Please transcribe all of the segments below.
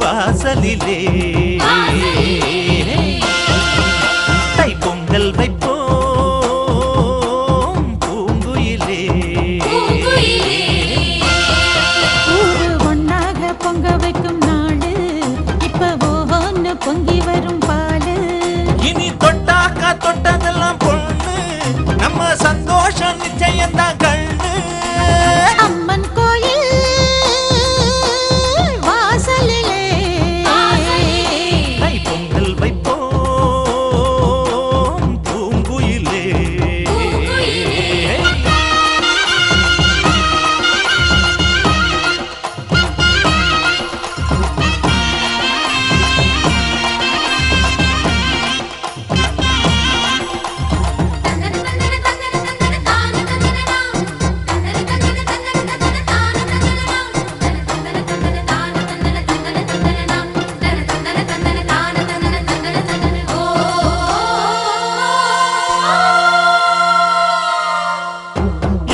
வாசலிலே தைப்பொங்கல் வைப்போம் பூங்குயிலே. ஊரு ஒன்னாக பொங்க வைக்கும் நாடு இப்ப ஒவ்வொன்னு பொங்கி வரும் பாலு. இனி தொட்டாக்கா தொட்டதெல்லாம் பொண்ணு நம்ம சந்தோஷம் நிச்சயம்தான் கண்ணு. அம்மன் கோயில் வாசலிலே தைப்பொங்கல் வைப்போம் பூங்குயிலே.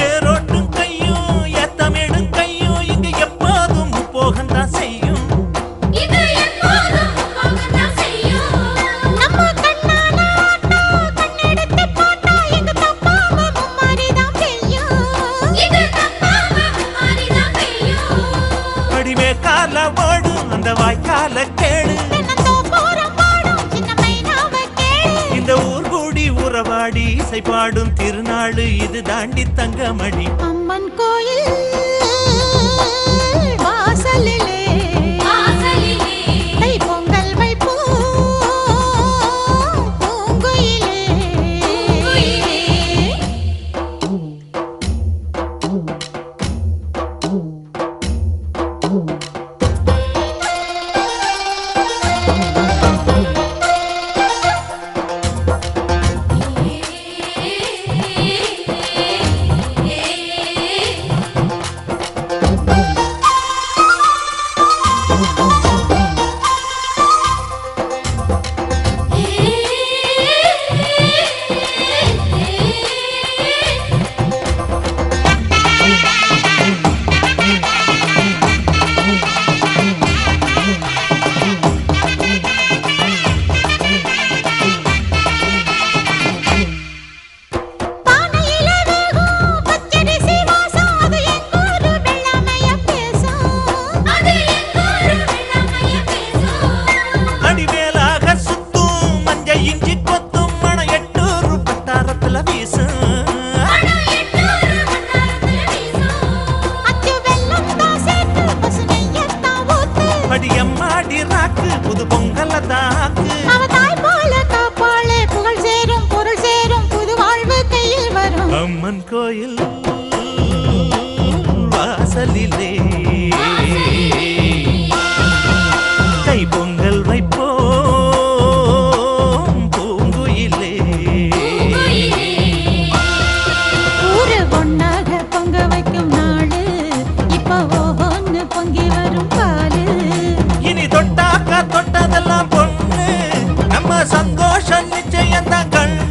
ஏரோட்டும் கையும் ஏத்தமிடும் கையும் இங்கு எப்போதும் போகத்தான் செய்யும். நம்ம கண்ணால ஆட்டா கண்ணெடுத்து போட்டா எங்க தப்பாம மும்மாரிதான் பெய்யும். அடிமே கால ஓடும் அந்த வாய்க்கால கேடு. தென்னந்தோப்புறம் பாடும் சின்ன மைனாவ கேளு. இந்த ஊர் கூடி உறவாடி இசை பாடும் திருநாள் இது தாண்டி தங்கமணி. அம்மன் கோயில் வாசலிலே தைப்பொங்கல் வைப்போம் பூங்குயிலே. பானையில வேகும் பச்சரிசி வாசம் அது எங்கூரு வெள்ளாமைய பேசும். அடிமேலாக சுத்தும் மஞ்ச இஞ்சி கொத்தும் மண எட்டூர் பட்டாரத்துல வீசும். அச்சு வெல்லம் தான் சேர்த்து பசு நெய்யத்தான் ஊத்து. அடியம்மாடி ராக்கு புது பொங்கல தாக்கு. அவ தாய் போல காப்பாளே புகழ் சேரும் பொருள் சேரும் புது வாழ்வு கையில் வரும். அம்மன் கோயில் வாசலிலே தைப்பொங்கல் வைப்போம் பூங்குயிலே. ஊரு ஒன்னாக பொங்க வைக்கும் நாடு இப்ப ஒவ்வொன்னு பொங்கி வரும் பாலு. இனி தொட்டாக்கா தொட்டதெல்லாம் பொண்ணு நம்ம சந்தோஷம் நிச்சயம்தான் கண்ணு.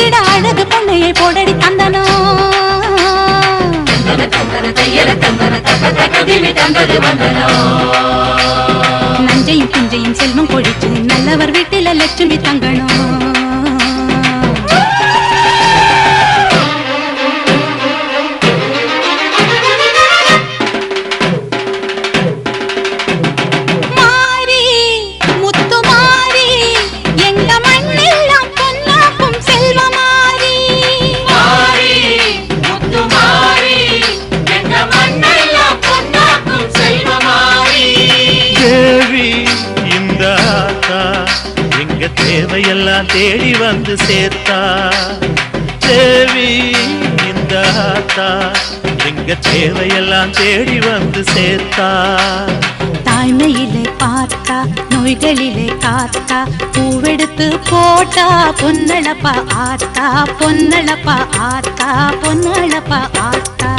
விட அழகு பொண்ணையை போடடி தந்தனோ நஞ்சையும் பிஞ்சையும் செல்வம் கொழிச்சு நல்லவர் வீட்டில லட்சுமி தங்கணும் தேவையெல்லாம் தேடி வந்து சேர்த்தா தேவி இந்த ஆத்தா எங்க தேவையெல்லாம் தேடி வந்து சேர்த்தா தாய்மையிலே பார்த்தா நோய்களிலே காத்தா பூவெடுத்து போட்டா பொன்னழப்பா ஆத்தா பொன்னழப்பா ஆத்தா பொன்னழப்பா ஆத்தா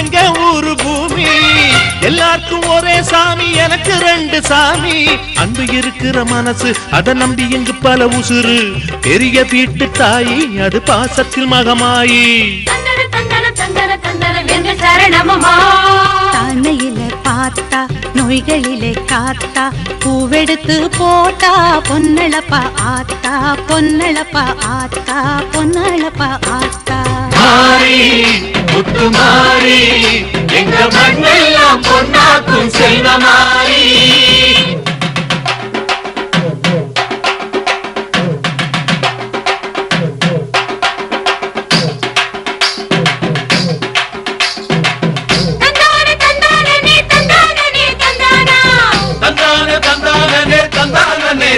எங்க ஊரு பூமி எல்லாருக்கும் ஒரே சாமி எனக்கு ரெண்டு சாமி அன்பு இருக்கிற மனசு அதை நம்பி இங்கு பல உசுறு பெரிய வீட்டு தாயி அது பாசத்தில் மகமாயி தாழ்மையில பார்த்தா நோய்களிலே காத்தா பூவெடுத்து போட்டா பொன்னழப்பா ஆத்தா பொன்னழப்பா ஆத்தா பொன்னழப்பா ஆத்தா முத்து மாறி எங்க மண்ணெல்லாம் பொன்னாக்கும் செல்வமாரி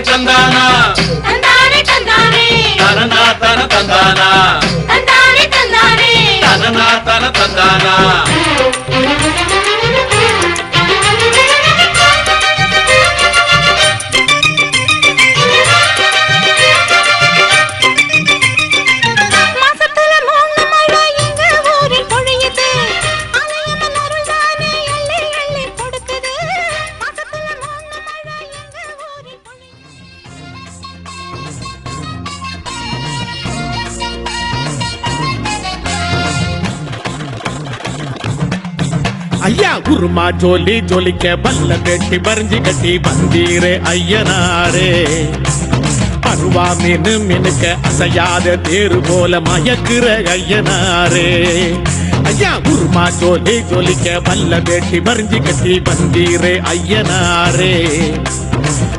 தந்தானா தனனா தன தந்தானா தனனா தன தந்தானா ஐயா குருமா ஜோலி ஜோலிக்க பல்ல வெட்டி பறிஞ்சு கட்டி வந்தீரே ஐயனாரே பருவா மீனு மினுக்க அசையாத தேரு போல மயக்குற ஐயனாரே ஐயா குருமா ஜோலி ஜோலிக்க பல்ல வெட்டி பறிஞ்சு கட்டி வந்தீரே ஐயனாரே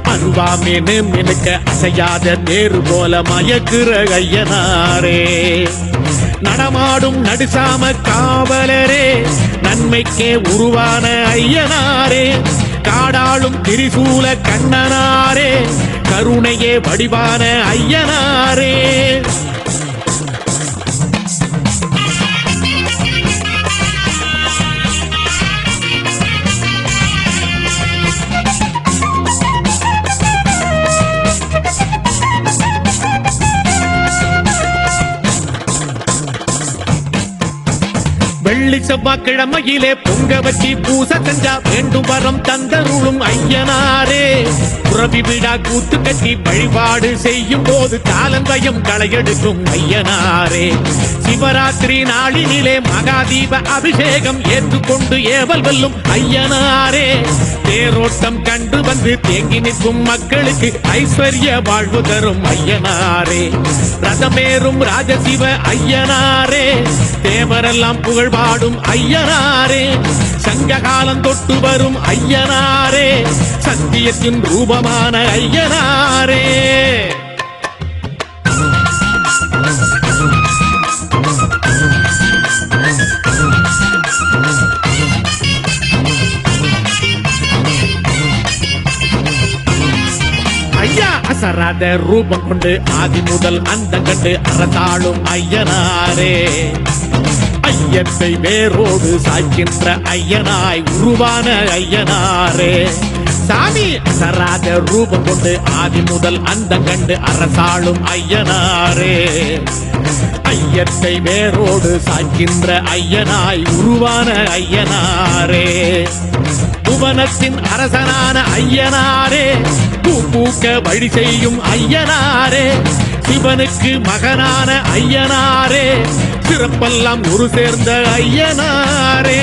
பருவா மீனு மினுக்க அசையாத தேரு போல மயக்குற ஐயனாரே நடமாடும் நடுசாம காவலரே நன்மைக்கே உருவான ஐயனாரே காடாளும் திரிசூல கண்ணனாரே கருணையே வடிவான ஐயனாரே வெள்ளி செவ்வாய்க்கிழமையிலே பொங்க வச்சி பூசை செஞ்சா வேண்டும் வரம் தந்தருளும் ஐயனாரே புறவி விழா கூத்து கட்டி வழிபாடு செய்யும் போது காலந்தயம் களையெடுக்கும் ஐயனாரே சிவராத்திரி நாளினிலே மகாதீப அபிஷேகம் ஏற்றுக்கொண்டு ஏவல் வெல்லும் ஐயனாரே தேரோட்டம் கண்டு வந்து தேங்கி நிற்கும் மக்களுக்கு ஐஸ்வர்ய வாழ்வு தரும் ஐயனாரே ரதமேறும் ராஜசிவ ஐயனாரே தேவரெல்லாம் புகழ் பாடும் ஐயனாரே சங்க காலம் தொட்டு வரும் ஐயனாரே சத்தியத்தின் ரூபமான ஐயனாரே ஐயா அசராத ரூபம் கொண்டு ஆதி முதல் அந்த கண்டு அரசாளும் ஐயனாரே ஐயத்தை வேரோடு சாய்க்கின்ற ஐயனாய் உருவான ஐயனாரே சாமி அசராத ரூபம் கொண்டு ஆதி முதல் அந்த கண்டு அரசாளும் ஐயனாரே ஐயத்தை வேரோடு சாய்க்கின்ற ஐயனாய் உருவான ஐயனாரே புவனத்தின் அரசனான ஐயனாரே பூக்க வழி செய்யும் ஐயனாரே சிவனுக்கு மகனான ஐயனாரே சிறப்பெல்லாம் ஒரு சேர்ந்த ஐயனாரே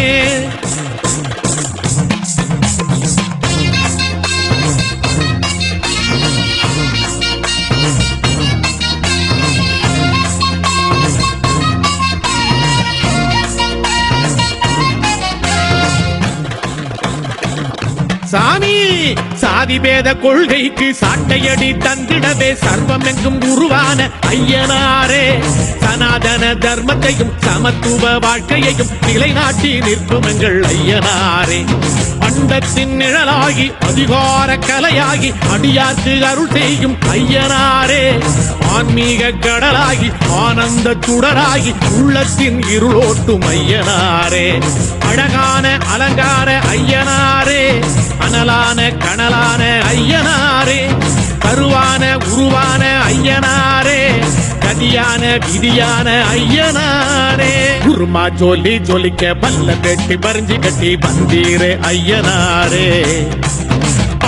சாமி சாதி பேத கொள்கைக்கு சாட்டையடி தந்திடவே சர்வம் எங்கும் உருவான ஐயனாரே சனாதன தர்மத்தையும் சமத்துவ வாழ்க்கையையும் நிலைநாட்டி நிற்கும் எங்கள் ஐயனாரே பண்டத்தின் நிழலாகி அதிகார கலையாகி அடியார்க்கு அருள் செய்யும் ஐயனாரே ஆன்மீக கடலாகி ஆனந்த சுடராகி உள்ளத்தின் இருளோட்டும் ஐயனாரே அழகான அலங்கார ஐயனாரே அனலான கனலான ஐயனாரே கருவான உருவான ஐயனாரே கதியான விதியான ஐயனாரே குருமா ஜோலி ஜொலிக்க பல்ல பெட்டி பறிஞ்சு கட்டி வந்தீரே ஐயனாரே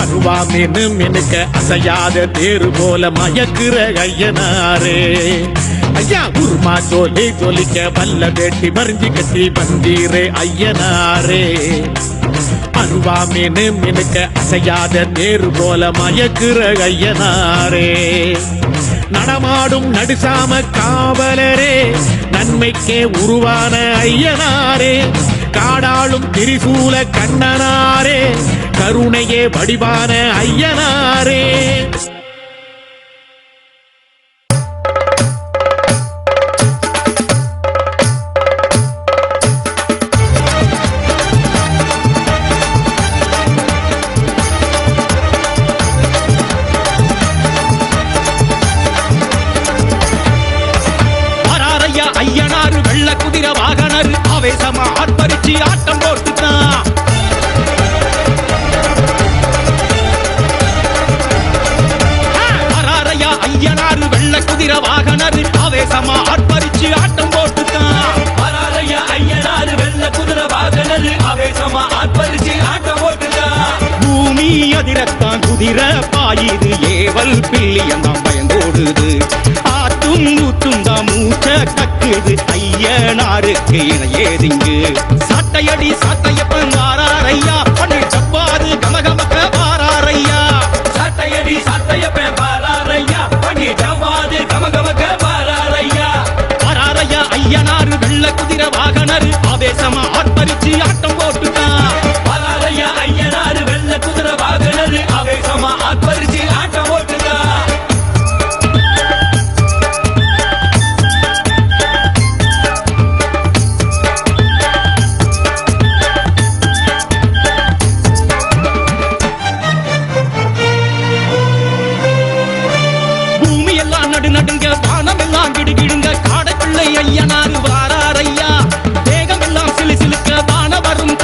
அருவா மீனு மினுக்க அசையாத தேரு போல மயக்குற ஐயனாரே ஐயா குருமா ஜோலி ஜொலிக்க பல்ல பெட்டி பறிஞ்சு கட்டி வந்தீரே ஐயனாரே அருவா மீனு மினுக்க அசையாத தேரு போல மயக்குற ஐயனாரே நடமாடும் நடுசாம காவலரே நன்மைக்கே உருவான ஐயனாரே காடாளும் திரிசூல கண்ணனாரே கருணையே வடிவான ஐயனாரே ஐயனாரு வெள்ள குதிர வாகனர் ஆவேசமா ஆர்ப்பரிச்சு ஆட்டம் போட்டுதான் ஐயனாரு வெள்ள குதிர வாகனர் ஆவேசமா ஆர்ப்பரிச்சு ஆட்டம் போட்டுதான் ஐயனாரு வெள்ள குதிர வாகனர் ஆவேசமா ஆர்ப்பரிச்சு ஆட்டம் போட்டுதான் பூமி அதிரத்தான் குதிர பாயுது ஏவல் பில்லியந்தான் பயந்தோடுது ஆத்தும் ஊத்தும் தான் மூச்ச கக்குது ஐயனாருக்கு இணையேதிங்கு சாட்டையடி சாட்டையப்பன் வாராரையா பண்ணி சப்பாது கமகமக்க வாராரையா சாட்டையடி சாட்டையப்பன் வாராரையா பண்ணி சப்பாது கமகமக்க வாராரையா வாராரையா ஐயனாரு வெள்ள குதிர வாகனர் ஆவேசமா ஆர்ப்பரிச்சு ஆட்டம் போட்டுட்டான் வாராரையா ஐயனாரு வெள்ள குதிர வாகனர் ஆவேசமா ஆர்ப்பரிச்சு ஆட்டம் போட்டுட்டான் நடுங்க வானம் எல்லாம் கிடுகிடுங்க காடைப்பிள்ளை ஐயனாரு வாராரையா தேகம் எல்லாம் சிலு சிலுக்க வான வரும்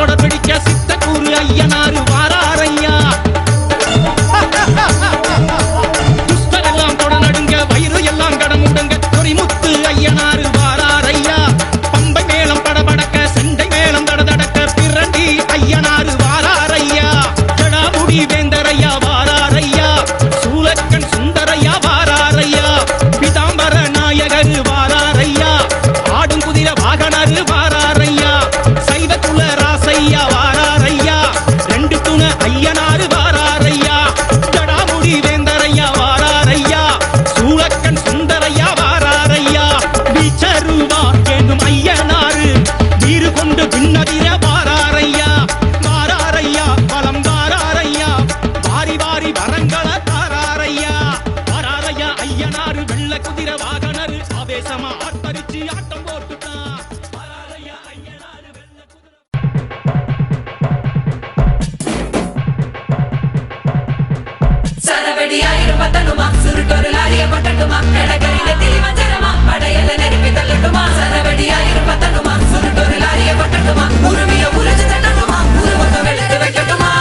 பத்தணுமா சுருட்டொரு லாரிய கொட்டட்டுமா கடற்கரையில திரி மஞ்சரமா படையல நெருப்பி தள்ளட்டுமா சரவடியாயிரம் பத்தணுமா சுருட்டொரு லாரிய கொட்டட்டுமா உருவிய உரைச்சு தட்டணுமா ஊரு மொத்தம் வெளுத்து வைக்கட்டுமா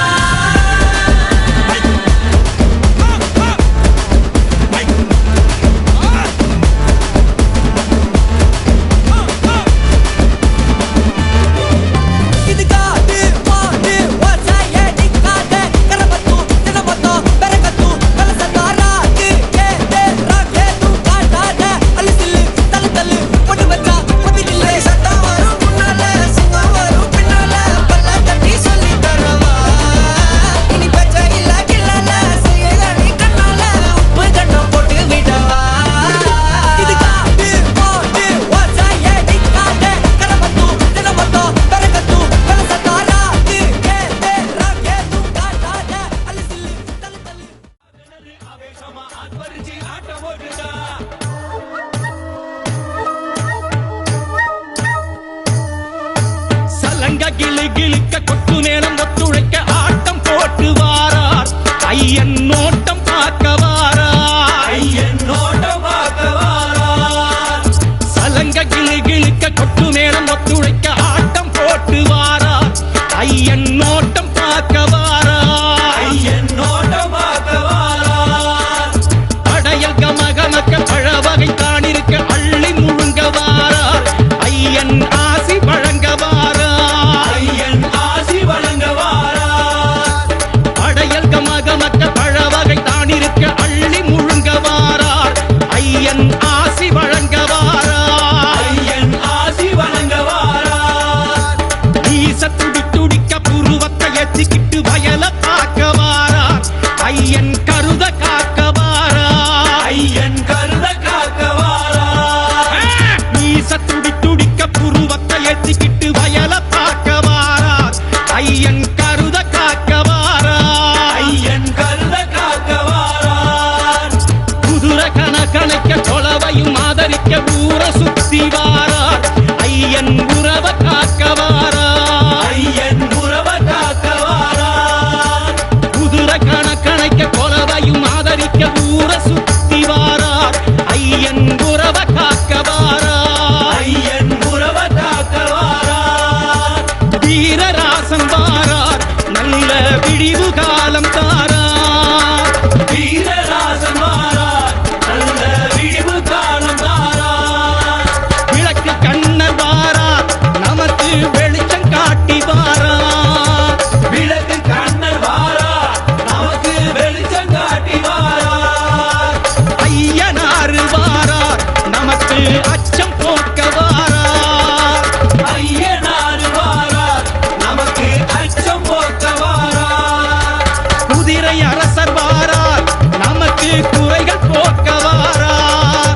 கிளிக்க கொத்து நேரம் ஒத்துழைக்க ஆட்டம் போட்டு வாரார் ஐயன் நோட்டம் பார்க்க வாரார் ஐயன் நோட்டம் பார்க்க வாரார் சலங்க கிளிக்க கொத்து நேரம் ஒத்துழைக்க ஆட்டம் போட்டு வாரார் ஐயன் நோட்டம் பார்க்க வாரார் ஐயன் நோட்டம் பார்க்க வாரார் படையல் கமகமக்க பழவகை தானிருக்க அள்ளி முழுங்க வாரார் ஐயன் ஆசி வழங்க வாரார் மகமக்க பழவகை தானிருக்க அள்ளி முழுங்க வாரார் ஐயன் ஆசி வழங்க வாரார் ஐயன் ஆசி வழங்க வாரார் ஈச துடி துடிக்க புருவத்தை எத்திக்கிட்டு வயல பார்க்க வாரார் ஐயன் கருத காக்க வாரார் ஐயன் கருத காக்க வாரார் ஈச துடி துடிக்க புருவத்தை எத்திக்கிட்டு வயல பார்க்க வாரார் ஐயன் கருத காக்க வாரார் கணக்க தொலைவையும் ஆதரிக்க ஊர சுத்தி வாரார் ஐயன் உறவ காக்க வாரார் ஐயன் உறவ காக்க வாரார் குதிரை கணக்க தொலைவையும் ஆதரிக்க ஊர சுத்தி வாரார் ஐயன் உறவ காக்க வாரார் ஐயன் உறவ காக்க வாரார் வீரராசன் வாரார் நல்ல விடிவு காலம் தாரார் வீரராசன் வாரார் விளக்கு கண்ணர் வாரார் நமக்கு வெளிச்சம் காட்டி வாரார் விளக்கு கண்ணர் வாரார் நமக்கு வெளிச்சம் காட்டி வாரார் ஐயனாறு வாரார் நமக்கு அச்சம் போக்க வாரார் ஐயனாறு வாரார் நமக்கு அச்சம் போக்க வாரார் குதிரை அரசர் வாரார் நமக்கு குறைகள் போக்க வாரார்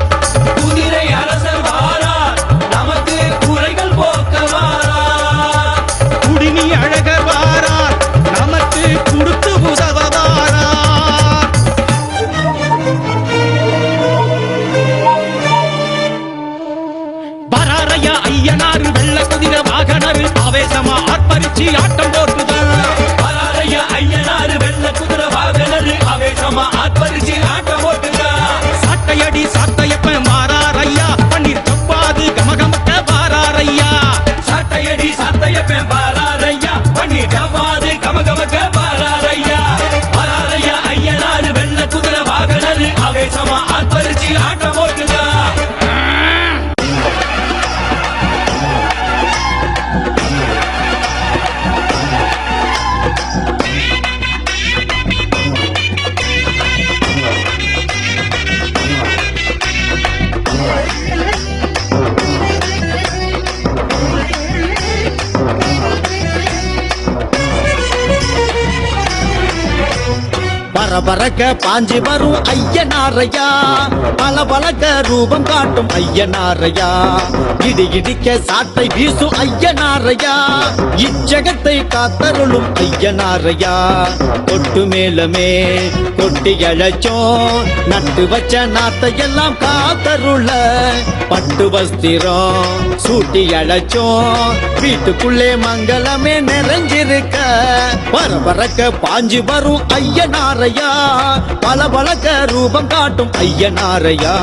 குதிரை அரசர் வாரார் நமக்கு குறைகள் போக்க வாரார் குடிமி அழகர் வாரார் நமக்கு கொடுத்து உதவ வாரார் வராரையா ஐயனாறு வெள்ள குதிரை வாகனர் ஆவேசமா ஆர்ப்பரிச்சு ஆட்டம் போட்டுதான் வராரையா ஐயனாறு வெள்ள குதிரை வாகனர் ஆவேசமா ஆர்ப்பரிச்சு ஆட்டம் போட்டுதான் சாட்டையடி சாட்டையப்ப மாறாரையா பன்னீர் தப்பாது கமகமக்க வாராரையா சாட்டையடி சாட்டையப்ப வாராரையா பன்னீர் தப்பாது கமகமக்க வாராரையா வாராரையா ஐயனாறு வெள்ள குதிரை வாகனர் ஆவேசமா ஆர்ப்பரிச்சு ஆட்டம் போட்டுதான் பரபரக்க பாஞ்சி வரும் ஐயனாரையா பளபளக்க ரூபம் காட்டும் ஐயனாரையா இடி இடிக்க சாட்டை வீசும் ஐயனாரையா இச்சகத்தை காத்தருளும் ஐயனாரையா கொட்டு மேலமே கொட்டி எழச்சோம் நட்டு வச்ச நாத்தையெல்லாம் காத்தருள பட்டு வஸ்திரம் சூட்டி எழச்சோம் வீட்டுக்குள்ளே மங்களமே நிறைஞ்சிருக்க பரபரக்க பாஞ்சி வரும் ஐயனாரையா ஐயனாரையா பளபளக்க ரூபம் காட்டும் ஐயனாரையா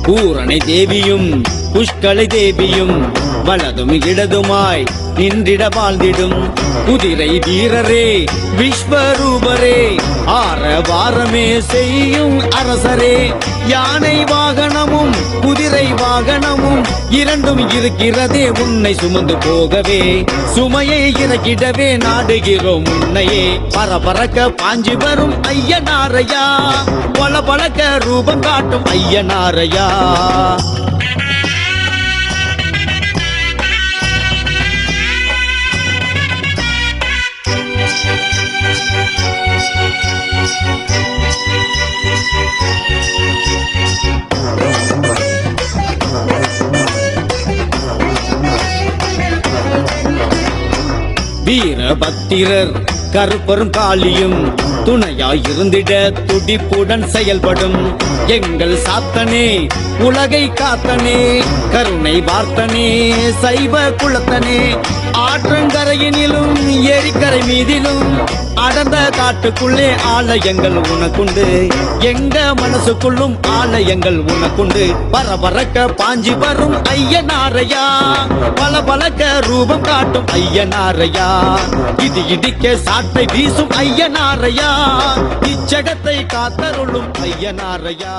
பூரணை தேவியும் புஷ்கலை தேவியும் வலதும் இடதுமாய் நின்றிட வாழ்ந்திடும் குதிரை வீரரே விஸ்வரூபரே ஆரவாரமே செய்யும் அரசரே யானை வாகனமும் குதிரை வாகனமும் இரண்டும் இருக்கிறதே உன்னை சுமந்து போகவே சுமையை இறக்கிடவே நாடுகிறோம் உன்னையே பரபரக்க பாஞ்சி வரும் ஐயனாரையா பளபளக்க ரூபம் காட்டும் ஐயனாரையா வீரபத்திரர் கருப்பரும் காளியும் துணையாயிருந்திட துடிப்புடன் செயல்படும் எங்கள் சாத்தனே உலகை காத்தனே கருணை வார்த்தனே சைவ குலத்தனே ஆற்றங்கரையினிலும் ஏரிக்கரை மீதிலும் அடர்ந்த காட்டுக்குள்ளே ஆலயங்கள் உனக்குண்டு எங்க மனசுக்குள்ளும் ஆலயங்கள் உனக்குண்டு பரபரக்க பாஞ்சி வரும் ஐயனாரையா பளபளக்க ரூபம் காட்டும் ஐயனாரையா இது இடிக்க சாட்டை வீசும் ஐயனாரையா இச்சகத்தை காத்தருளும் ஐயனாரையா